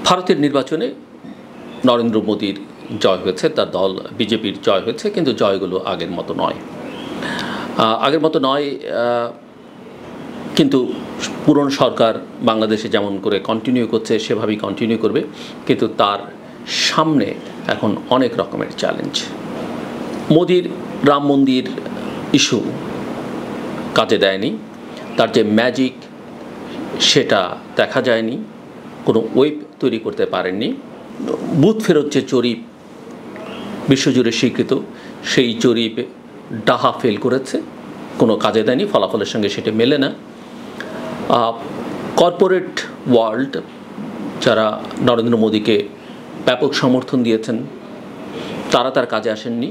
ভারতের নির্বাচনে নরেন্দ্র মোদীর জয় হয়েছে, তার দল বিজেপির জয় হয়েছে, কিন্তু জয়গুলো আগের মতো নয়। কিন্তু পুরনো সরকার বাংলাদেশে যেমন করে কন্টিনিউ করছে সেভাবেই কন্টিনিউ করবে, কিন্তু তার সামনে এখন অনেক রকমের চ্যালেঞ্জ। মোদির রাম মন্দির ইস্যু কাজে দেয়নি, তার যে ম্যাজিক সেটা দেখা যায়নি, কোনো ওয়েব তৈরি করতে পারেননি। বুথ ফেরত যে জরিপ বিশ্বজুড়ে স্বীকৃত, সেই জরিপ ডাহা ফেল করেছে, কোনো কাজে দেয়নি, ফলাফলের সঙ্গে সেটা মেলে না। কর্পোরেট ওয়ার্ল্ড যারা নরেন্দ্র মোদীকে ব্যাপক সমর্থন দিয়েছেন তারা তার কাজে আসেননি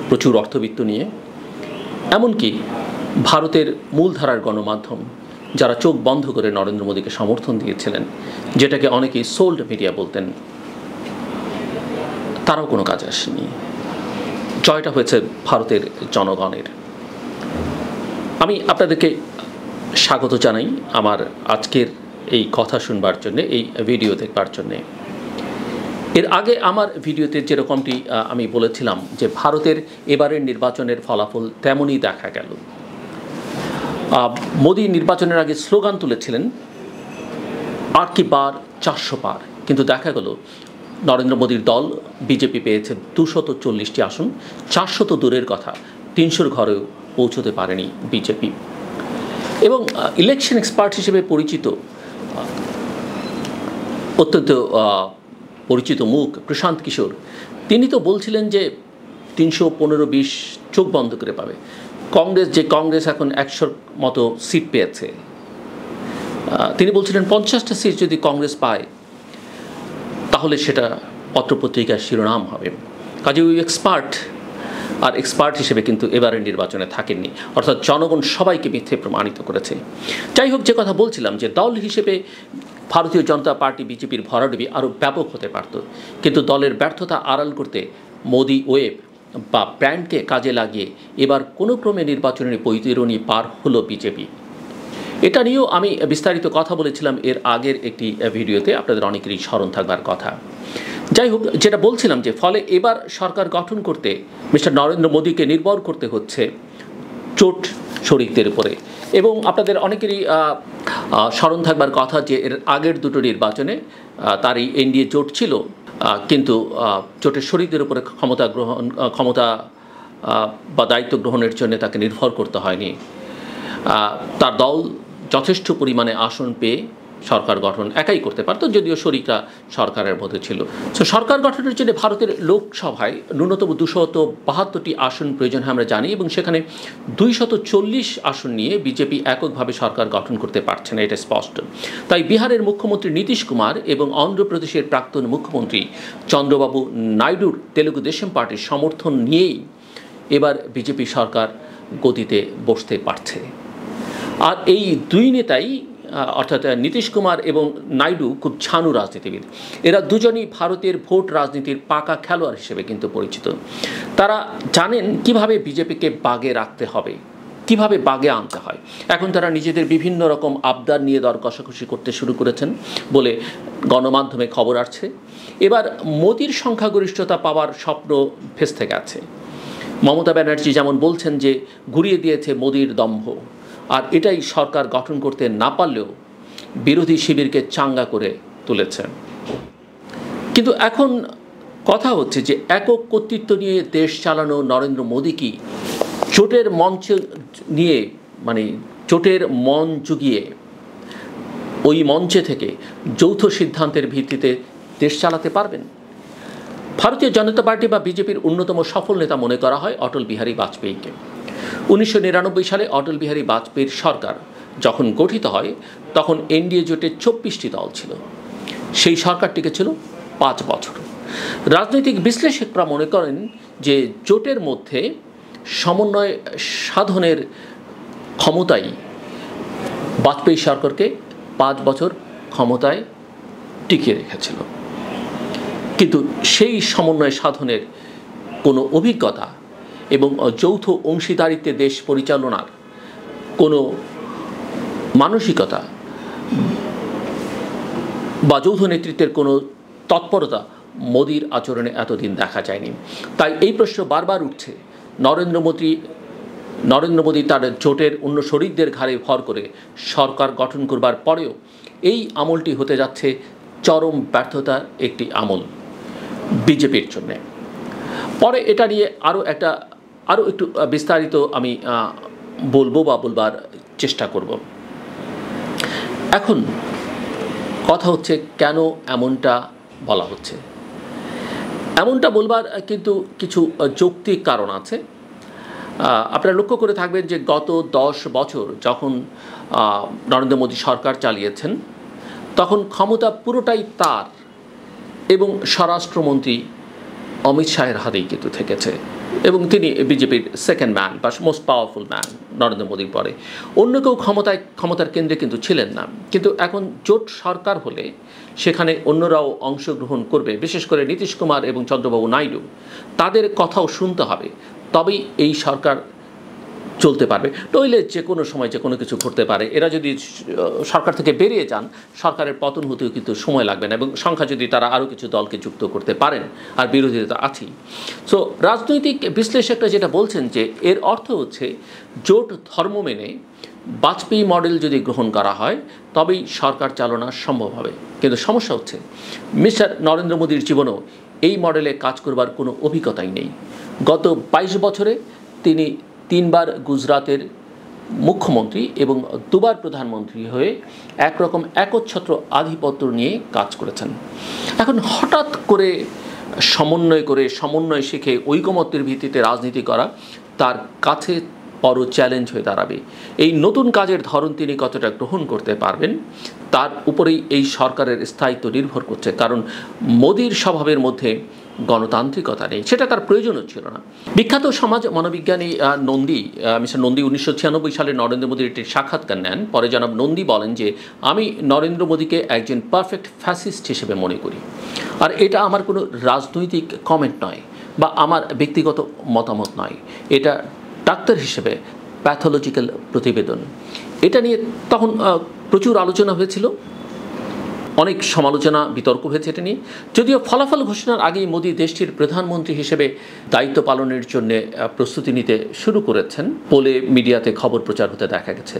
প্রচুর অর্থবিত্ত নিয়ে। এমনকি ভারতের মূলধারার গণমাধ্যম যারা চোখ বন্ধ করে নরেন্দ্র মোদীকে সমর্থন দিয়েছিলেন, যেটাকে অনেকেই সোল্ড মিডিয়া বলতেন, তারাও কোনো কাজে আসেনি। জয়টা হয়েছে ভারতের জনগণের। আমি আপনাদেরকে স্বাগত জানাই আমার আজকের এই কথা শুনবার জন্যে, এই ভিডিও দেখবার জন্যে। এর আগে আমার ভিডিওতে যেরকমটি আমি বলেছিলাম যে ভারতের এবারের নির্বাচনের ফলাফল তেমনই দেখা গেল। মোদী নির্বাচনের আগে স্লোগান তুলেছিলেন আর কি বার 400 পার, কিন্তু দেখা গেল নরেন্দ্র মোদীর দল বিজেপি পেয়েছে 240টি আসন, 400 তো দূরের কথা, 300-র ঘরেও পৌঁছতে পারেনি বিজেপি। এবং ইলেকশন এক্সপার্ট হিসেবে পরিচিত অত্যন্ত পরিচিত মুখ প্রশান্ত কিশোর, তিনি তো বলছিলেন যে 315-20 চোখ বন্ধ করে পাবে। কংগ্রেস এখন 100-র মতো সিট পেয়েছে, তিনি বলছিলেন 50টা সিট যদি কংগ্রেস পায় তাহলে সেটা পত্রপত্রিকার শিরোনাম হবে। কাজে ওই এক্সপার্ট হিসেবে কিন্তু এবারের নির্বাচনে থাকেননি, অর্থাৎ জনগণ সবাইকে মিথ্যে প্রমাণিত করেছে। যাই হোক, যে কথা বলছিলাম যে দল হিসেবে ভারতীয় জনতা পার্টি বিজেপির ভরাডুবি আরও ব্যাপক হতে পারত, কিন্তু দলের ব্যর্থতা আড়াল করতে মোদি ওয়েব বা ব্র্যান্ডকে কাজে লাগিয়ে এবার কোনো ক্রমে নির্বাচনের বৈতরণী পার হলো বিজেপি। এটা নিয়েও আমি বিস্তারিত কথা বলেছিলাম এর আগের একটি ভিডিওতে, আপনাদের অনেকেরই স্মরণ থাকবার কথা। যাই হোক, যেটা বলছিলাম যে ফলে এবার সরকার গঠন করতে মিস্টার নরেন্দ্র মোদীকে নির্ভর করতে হচ্ছে জোট শরিকদের উপরে। এবং আপনাদের অনেকেরই স্মরণ থাকবার কথা যে এর আগের দুটো নির্বাচনে তার এই এনডিএ জোট ছিল, কিন্তু জোটের শরিকদের উপরে ক্ষমতা বা দায়িত্ব গ্রহণের জন্য তাকে নির্ভর করতে হয়নি। তার দল যথেষ্ট পরিমাণে আসন পেয়ে সরকার গঠন একাই করতে পারত, যদিও শরিকরা সরকারের মধ্যে ছিল। তো সরকার গঠনের জন্য ভারতের লোকসভায় ন্যূনতম 272টি আসন প্রয়োজন হয় আমরা জানি, এবং সেখানে 240 আসন নিয়ে বিজেপি এককভাবে সরকার গঠন করতে পারছে না, এটা স্পষ্ট। তাই বিহারের মুখ্যমন্ত্রী নীতিশ কুমার এবং অন্ধ্রপ্রদেশের প্রাক্তন মুখ্যমন্ত্রী চন্দ্রবাবু নাইডুর তেলুগু দেশম পার্টির সমর্থন নিয়েই এবার বিজেপি সরকার গতিতে বসতে পারছে। আর এই দুই নেতাই, অর্থাৎ নীতিশ কুমার এবং নাইডু, খুব ছানু রাজনীতিবিদ। এরা দুজনই ভারতের ভোট রাজনীতির পাকা খেলোয়াড় হিসেবে কিন্তু পরিচিত। তারা জানেন কিভাবে বিজেপিকে বাগে রাখতে হবে, কিভাবে বাগে আনতে হয়। এখন তারা নিজেদের বিভিন্ন রকম আবদার নিয়ে দর কষাকষি করতে শুরু করেছেন বলে গণমাধ্যমে খবর আসছে। এবার মোদির সংখ্যাগরিষ্ঠতা পাওয়ার স্বপ্ন ভেস্তে গেছে। মমতা ব্যানার্জি যেমন বলছেন যে ঘুরিয়ে দিয়েছে মোদির দম্ভ, আর এটাই সরকার গঠন করতে না পারলেও বিরোধী শিবিরকে চাঙ্গা করে তুলেছে। কিন্তু এখন কথা হচ্ছে যে একক কর্তৃত্ব নিয়ে দেশ চালানো নরেন্দ্র মোদী কি জোটের মঞ্চ নিয়ে, মানে জোটের মন জুগিয়ে ওই মঞ্চে থেকে যৌথ সিদ্ধান্তের ভিত্তিতে দেশ চালাতে পারবেন? ভারতীয় জনতা পার্টি বা বিজেপির অন্যতম সফল নেতা মনে করা হয় অটল বিহারী বাজপেয়ীকে। 1999 সালে অটল বিহারী বাজপেয়ীর সরকার যখন গঠিত হয় তখন এনডিএ জোটে 24টি দল ছিল। সেই সরকারটিকে ছিল 5 বছর। রাজনৈতিক বিশ্লেষকরা মনে করেন যে জোটের মধ্যে সমন্বয় সাধনের ক্ষমতাই বাজপেয়ী সরকারকে 5 বছর ক্ষমতায় টিকিয়ে রেখেছিল। কিন্তু সেই সমন্বয় সাধনের কোনো অভিজ্ঞতা এবং যৌথ অংশীদারিত্বে দেশ পরিচালনার কোনো মানসিকতা বা যৌথ নেতৃত্বের কোনো তৎপরতা মোদির আচরণে এতদিন দেখা যায়নি। তাই এই প্রশ্ন বারবার উঠছে, নরেন্দ্র মোদী তার জোটের অন্য শরিকদের ঘাড়ে ভর করে সরকার গঠন করবার পরেও এই আমলটি হতে যাচ্ছে চরম ব্যর্থতার একটি আমল বিজেপির জন্যে। পরে এটা নিয়ে আরও একটু বিস্তারিত আমি বলবো বা বলবার চেষ্টা করব। এখন কথা হচ্ছে কেন এমনটা বলা হচ্ছে। এমনটা বলবার কিন্তু কিছু যৌক্তিক কারণ আছে। আপনারা লক্ষ্য করে থাকবেন যে গত 10 বছর যখন নরেন্দ্র মোদী সরকার চালিয়েছেন, তখন ক্ষমতা পুরোটাই তার এবং স্বরাষ্ট্রমন্ত্রী অমিত শাহের হাতেই কিন্তু থেকেছে, এবং তিনি বিজেপির সেকেন্ড ম্যান বা মোস্ট পাওয়ারফুল ম্যান নরেন্দ্র মোদীর পরে। অন্য কেউ ক্ষমতার কেন্দ্রে কিন্তু ছিলেন না। কিন্তু এখন জোট সরকার হলে সেখানে অন্যরাও অংশগ্রহণ করবে, বিশেষ করে নীতিশ কুমার এবং চন্দ্রবাবু নাইডু। তাদের কথাও শুনতে হবে, তবেই এই সরকার চলতে পারবে। নইলে যে কোনো সময় যে কোনো কিছু ঘটতে পারে। এরা যদি সরকার থেকে বেরিয়ে যান, সরকারের পতন হতেও কিন্তু সময় লাগবে না, এবং সংখ্যা যদি তারা আরও কিছু দলকে যুক্ত করতে পারেন, আর বিরোধীরা তো আছেই। সো রাজনৈতিক বিশ্লেষকরা যেটা বলছেন যে এর অর্থ হচ্ছে জোট ধর্ম মেনে বাজপেয়ী মডেল যদি গ্রহণ করা হয় তবেই সরকার চালনা সম্ভব হবে। কিন্তু সমস্যা হচ্ছে মিস্টার নরেন্দ্র মোদীর জীবনেও এই মডেলে কাজ করবার কোনো অভিজ্ঞতাই নেই। গত 22 বছরে তিনি 3 বার গুজরাটের মুখ্যমন্ত্রী এবং 2 বার প্রধানমন্ত্রী হয়ে একরকম একচ্ছত্র আধিপত্য নিয়ে কাজ করেছেন। এখন হঠাৎ করে সমন্বয় শিখে ঐকমত্যের ভিত্তিতে রাজনীতি করা তার কাছে বড় চ্যালেঞ্জ হয়ে দাঁড়াবে। এই নতুন কাজের ধরন তিনি কতটা গ্রহণ করতে পারবেন তার উপরেই এই সরকারের স্থায়িত্ব নির্ভর করছে। কারণ মোদির স্বভাবের মধ্যে গণতান্ত্রিকতা নেই, সেটা তার প্রয়োজনও ছিল না। বিখ্যাত সমাজ মনোবিজ্ঞানী মিস্টার নন্দী 1996 সালে নরেন্দ্র মোদীর একটি সাক্ষাৎকার নেন। পরে জনাব নন্দী বলেন যে আমি নরেন্দ্র মোদীকে একজন পারফেক্ট ফ্যাসিস্ট হিসেবে মনে করি। আর এটা আমার কোনো রাজনৈতিক কমেন্ট নয় বা আমার ব্যক্তিগত মতামত নয়, এটা ডাক্তার হিসেবে প্যাথোলজিক্যাল প্রতিবেদন। এটা নিয়ে তখন প্রচুর আলোচনা হয়েছিল, অনেক সমালোচনা বিতর্ক হয়েছে এটা নিয়ে। যদিও ফলাফল ঘোষণার আগেই মোদী দেশটির প্রধানমন্ত্রী হিসেবে দায়িত্ব পালনের জন্য প্রস্তুতি নিতে শুরু করেছেন বলে মিডিয়াতে খবর প্রচার হতে দেখা গেছে।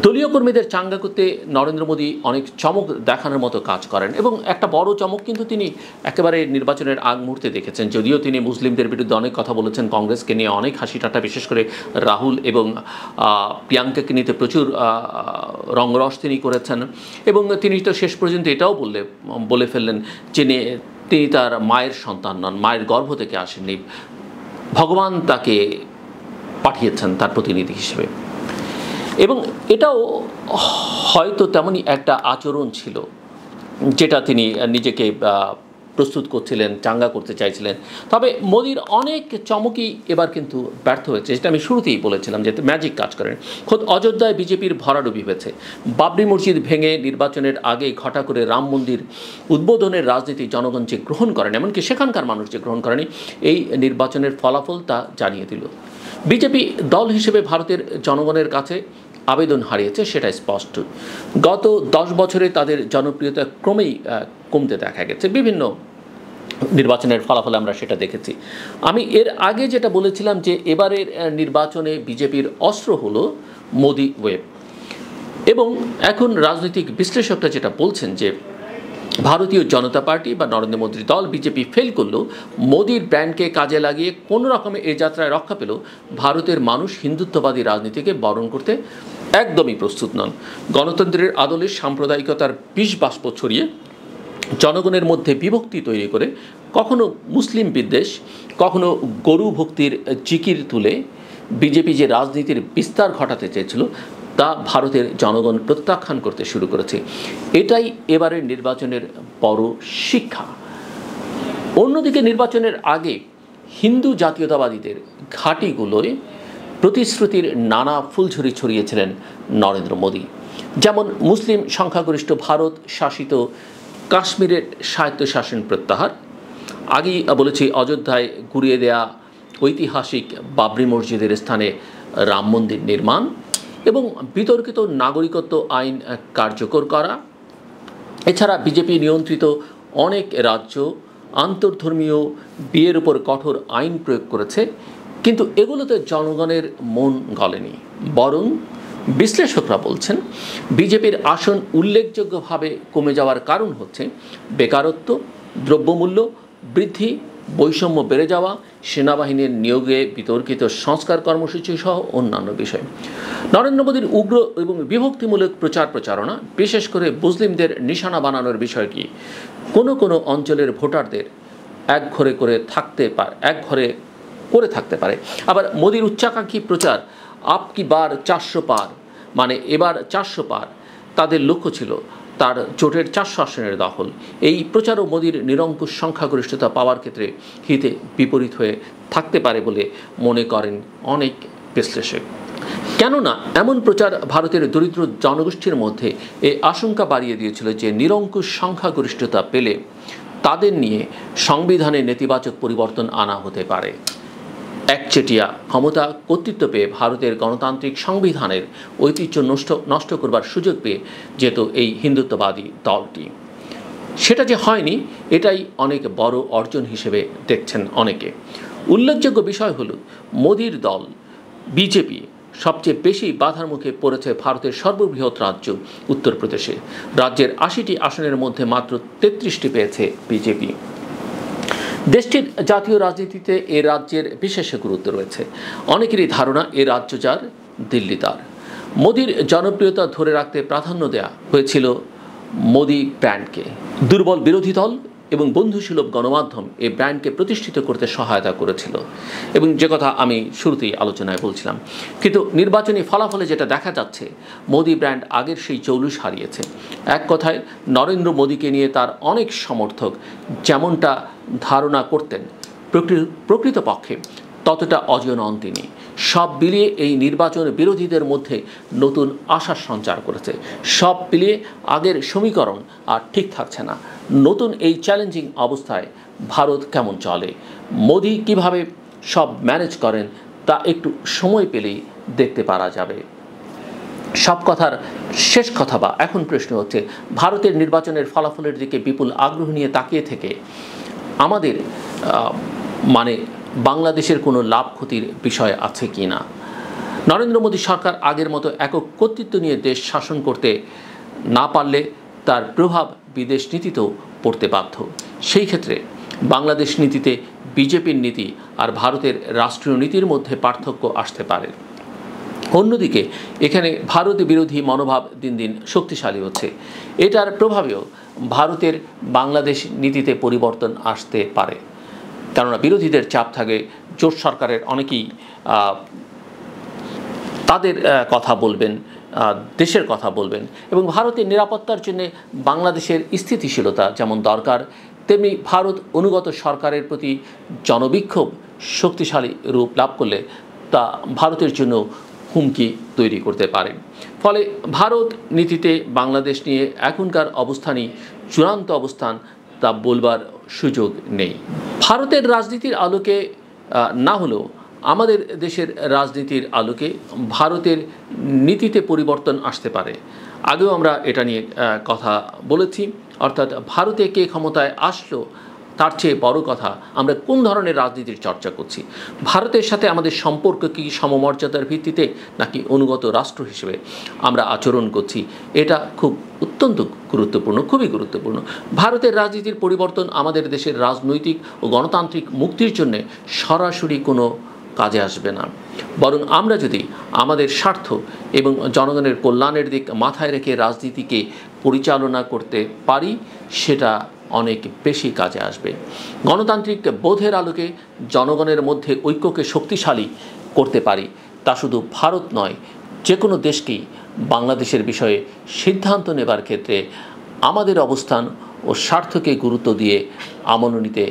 দলীয় কর্মীদের চাঙ্গা করতে নরেন্দ্র মোদী অনেক চমক দেখানোর মতো কাজ করেন, এবং একটা বড় চমক কিন্তু তিনি একেবারে নির্বাচনের আগ মুহূর্তে দেখেছেন। যদিও তিনি মুসলিমদের বিরুদ্ধে অনেক কথা বলেছেন, কংগ্রেসকে নিয়ে অনেক হাসি ঠাট্টা, বিশেষ করে রাহুল এবং প্রিয়াঙ্কাকে নিতে প্রচুর রংরস তিনি করেছেন, এবং তিনি তো শেষ পর্যন্ত এটাও বলে ফেললেন যে তিনি তার মায়ের সন্তান নন, মায়ের গর্ভ থেকে আসেননি, ভগবান তাকে পাঠিয়েছেন তার প্রতিনিধি হিসেবে। এবং এটাও হয়তো তেমনই একটা আচরণ ছিল যেটা তিনি নিজেকে প্রস্তুত করছিলেন, চাঙ্গা করতে চাইছিলেন। তবে মোদির অনেক চমকই এবার কিন্তু ব্যর্থ হয়েছে, যেটা আমি শুরুতেই বলেছিলাম যে ম্যাজিক কাজ করেন। খোদ অযোধ্যায় বিজেপির ভরাডুবি হয়েছে। বাবরি মসজিদ ভেঙে নির্বাচনের আগে ঘটা করে রাম মন্দির উদ্বোধনের রাজনীতি জনগণ যে গ্রহণ করেন, এমনকি সেখানকার মানুষ যে গ্রহণ করেনি, এই নির্বাচনের ফলাফল তা জানিয়ে দিল। বিজেপি দল হিসেবে ভারতের জনগণের কাছে আবেদন হারিয়েছে, সেটা স্পষ্ট। গত 10 বছরে তাদের জনপ্রিয়তা ক্রমেই কমতে দেখা গেছে। বিভিন্ন নির্বাচনের ফলাফলে আমরা সেটা দেখেছি। আমি এর আগে যেটা বলেছিলাম যে এবারের নির্বাচনে বিজেপির অস্ত্র হলো মোদি ওয়েব, এবং এখন রাজনৈতিক বিশ্লেষকরা যেটা বলছেন যে ভারতীয় জনতা পার্টি বা নরেন্দ্র মোদীর দল বিজেপি ফেল করলেও মোদির ব্র্যান্ডকে কাজে লাগিয়ে কোনো রকমে এই যাত্রায় রক্ষা পেল ভারতের মানুষ হিন্দুত্ববাদী রাজনীতিকে বরণ করতে একদমই প্রস্তুত নন। গণতন্ত্রের আদলে সাম্প্রদায়িকতার বিষ বাষ্প ছড়িয়ে জনগণের মধ্যে বিভক্তি তৈরি করে কখনো মুসলিম বিদ্বেষ, কখনো গরু ভক্তির জিকির তুলে বিজেপি যে রাজনীতির বিস্তার ঘটাতে চেয়েছিল তা ভারতের জনগণ প্রত্যাখ্যান করতে শুরু করেছে। এটাই এবারের নির্বাচনের বড় শিক্ষা। অন্যদিকে নির্বাচনের আগে হিন্দু জাতীয়তাবাদীদের ঘাঁটিগুলোয় প্রতিশ্রুতির নানা ফুলঝুরি ছড়িয়েছিলেন নরেন্দ্র মোদী। যেমন মুসলিম সংখ্যাগরিষ্ঠ ভারত শাসিত কাশ্মীরের স্বায়ত্তশাসন প্রত্যাহার, আগেই বলেছি অযোধ্যায় গুড়িয়ে দেয়া ঐতিহাসিক বাবরি মসজিদের স্থানে রাম মন্দির নির্মাণ, এবং বিতর্কিত নাগরিকত্ব আইন কার্যকর করা, এছাড়া বিজেপি নিয়ন্ত্রিত অনেক রাজ্য আন্তর্ধর্মীয় বিয়ের উপর কঠোর আইন প্রয়োগ করেছে, কিন্তু এগুলোতে জনগণের মন গলেনি। বরং বিশ্লেষকরা বলছেন বিজেপির আসন উল্লেখযোগ্যভাবে কমে যাওয়ার কারণ হচ্ছে বেকারত্ব, দ্রব্যমূল্য বৃদ্ধি, বৈষম্য বেড়ে যাওয়া, সেনাবাহিনীর নিয়োগে বিতর্কিত সংস্কার কর্মসূচি সহ অন্যান্য বিষয়। নরেন্দ্র মোদীর উগ্র এবং বিভক্তিমূলক প্রচারণা, বিশেষ করে মুসলিমদের নিশানা বানানোর বিষয়টি কোনো কোনো অঞ্চলের ভোটারদের একঘরে করে থাকতে পারে। আবার মোদীর উচ্চাকাঙ্ক্ষী প্রচার আপ কি বার 400 পার, মানে এবার 400 পার, তাদের লক্ষ্য ছিল তার জোটের 400 আসনের দখল। এই প্রচারও মোদীর নিরঙ্কুশ সংখ্যাগরিষ্ঠতা পাওয়ার ক্ষেত্রে হিতে বিপরীত হয়ে থাকতে পারে বলে মনে করেন অনেক বিশ্লেষক। কেননা এমন প্রচার ভারতের দরিদ্র জনগোষ্ঠীর মধ্যে এই আশঙ্কা বাড়িয়ে দিয়েছিল যে নিরঙ্কুশ সংখ্যাগরিষ্ঠতা পেলে তাদের নিয়ে সংবিধানে নেতিবাচক পরিবর্তন আনা হতে পারে। একচেটিয়া ক্ষমতা কর্তৃত্ব পেয়ে ভারতের গণতান্ত্রিক সংবিধানের ঐতিহ্য নষ্ট করবার সুযোগ পেয়ে যেত এই হিন্দুত্ববাদী দলটি। সেটা যে হয়নি, এটাই অনেক বড় অর্জন হিসেবে দেখছেন অনেকে। উল্লেখযোগ্য বিষয় হলো মোদীর দল বিজেপি সবচেয়ে বেশি বাধার মুখে পড়েছে ভারতের সর্ববৃহৎ রাজ্য উত্তরপ্রদেশে। রাজ্যের 80টি আসনের মধ্যে মাত্র 33টি পেয়েছে বিজেপি। দেশটির জাতীয় রাজনীতিতে এ রাজ্যের বিশেষ গুরুত্ব রয়েছে। অনেকেরই ধারণা এ রাজ্য যার, দিল্লি তার। মোদীর জনপ্রিয়তা ধরে রাখতে প্রাধান্য দেওয়া হয়েছিল মোদী ব্র্যান্ডকে। দুর্বল বিরোধী দল এবং বন্ধুসুলভ গণমাধ্যম এই ব্র্যান্ডকে প্রতিষ্ঠিত করতে সহায়তা করেছিল, এবং যে কথা আমি শুরুতেই আলোচনায় বলছিলাম। কিন্তু নির্বাচনী ফলাফলে যেটা দেখা যাচ্ছে, মোদী ব্র্যান্ড আগের সেই জৌলুস হারিয়েছে। এক কথায় নরেন্দ্র মোদীকে নিয়ে তার অনেক সমর্থক যেমনটা ধারণা করতেন, প্রকৃতপক্ষে ততটা অজয় নন তিনি। সব মিলিয়ে এই নির্বাচন বিরোধীদের মধ্যে নতুন আশার সঞ্চার করেছে। সব মিলিয়ে আগের সমীকরণ আর ঠিক থাকছে না। নতুন এই চ্যালেঞ্জিং অবস্থায় ভারত কেমন চলে, মোদী কিভাবে সব ম্যানেজ করেন, তা একটু সময় পেলেই দেখতে পারা যাবে। সব কথার শেষ কথা বা এখন প্রশ্ন হচ্ছে, ভারতের নির্বাচনের ফলাফলের দিকে বিপুল আগ্রহ নিয়ে তাকিয়ে থেকে আমাদের বাংলাদেশের কোনো লাভ ক্ষতির বিষয় আছে কি না? নরেন্দ্র মোদী সরকার আগের মতো একক কর্তৃত্ব নিয়ে দেশ শাসন করতে না পারলে তার প্রভাব বিদেশ নীতিতেও পড়তে বাধ্য। সেই ক্ষেত্রে বাংলাদেশ নীতিতে বিজেপির নীতি আর ভারতের রাষ্ট্রীয় নীতির মধ্যে পার্থক্য আসতে পারে। অন্যদিকে এখানে ভারত বিরোধী মনোভাব দিন দিন শক্তিশালী হচ্ছে। এটার প্রভাবেও ভারতের বাংলাদেশ নীতিতে পরিবর্তন আসতে পারে, কেননা বিরোধীদের চাপ থাকে। জোট সরকারের অনেকেই তাদের কথা বলবেন, দেশের কথা বলবেন, এবং ভারতের নিরাপত্তার জন্য বাংলাদেশের স্থিতিশীলতা যেমন দরকার, তেমনি ভারত অনুগত সরকারের প্রতি জনবিক্ষোভ শক্তিশালী রূপ লাভ করলে তা ভারতের জন্য হুমকি তৈরি করতে পারে। ফলে ভারত নীতিতে বাংলাদেশ নিয়ে এখনকার অবস্থানই চূড়ান্ত অবস্থান তা বলবার সুযোগ নেই। ভারতের রাজনীতির আলোকে না হলেও আমাদের দেশের রাজনীতির আলোকে ভারতের নীতিতে পরিবর্তন আসতে পারে। আগেও আমরা এটা নিয়ে কথা বলেছি, অর্থাৎ ভারতে কে ক্ষমতায় আসলো তার চেয়ে বড় কথা আমরা কোন ধরনের রাজনীতির চর্চা করছি। ভারতের সাথে আমাদের সম্পর্ক কি সমমর্যাদার ভিত্তিতে, নাকি অনুগত রাষ্ট্র হিসেবে আমরা আচরণ করছি, এটা অত্যন্ত গুরুত্বপূর্ণ, খুবই গুরুত্বপূর্ণ। ভারতের রাজনীতির পরিবর্তন আমাদের দেশের রাজনৈতিক ও গণতান্ত্রিক মুক্তির জন্য সরাসরি কোনো কাজে আসবে না, বরং আমরা যদি আমাদের স্বার্থ এবং জনগণের কল্যাণের দিক মাথায় রেখে রাজনীতিকে পরিচালনা করতে পারি, সেটা অনেক বেশি কাজে আসবে। গণতান্ত্রিক বোধের আলোকে জনগণের মধ্যে ঐক্যকে শক্তিশালী করতে পারি, তা শুধু ভারত নয়, যে কোনো দেশকেই বাংলাদেশের বিষয়ে সিদ্ধান্ত নেবার ক্ষেত্রে আমাদের অবস্থান ও স্বার্থকে গুরুত্ব দিয়ে আমল নিতে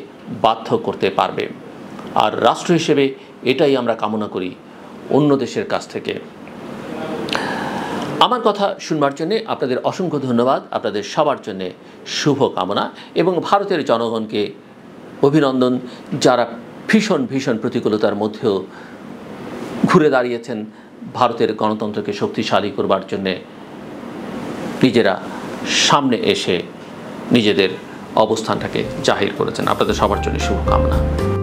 বাধ্য করতে পারবে। আর রাষ্ট্র হিসেবে এটাই আমরা কামনা করি অন্য দেশের কাছ থেকে। আমার কথা শুনবার জন্যে আপনাদের অসংখ্য ধন্যবাদ। আপনাদের সবার জন্যে শুভ কামনা এবং ভারতের জনগণকে অভিনন্দন, যারা ভীষণ ভীষণ প্রতিকূলতার মধ্যেও ঘুরে দাঁড়িয়েছেন ভারতের গণতন্ত্রকে শক্তিশালী করবার জন্যে, নিজেরা সামনে এসে নিজেদের অবস্থানটাকে জাহির করেছেন। আপনাদের সবার জন্য শুভকামনা।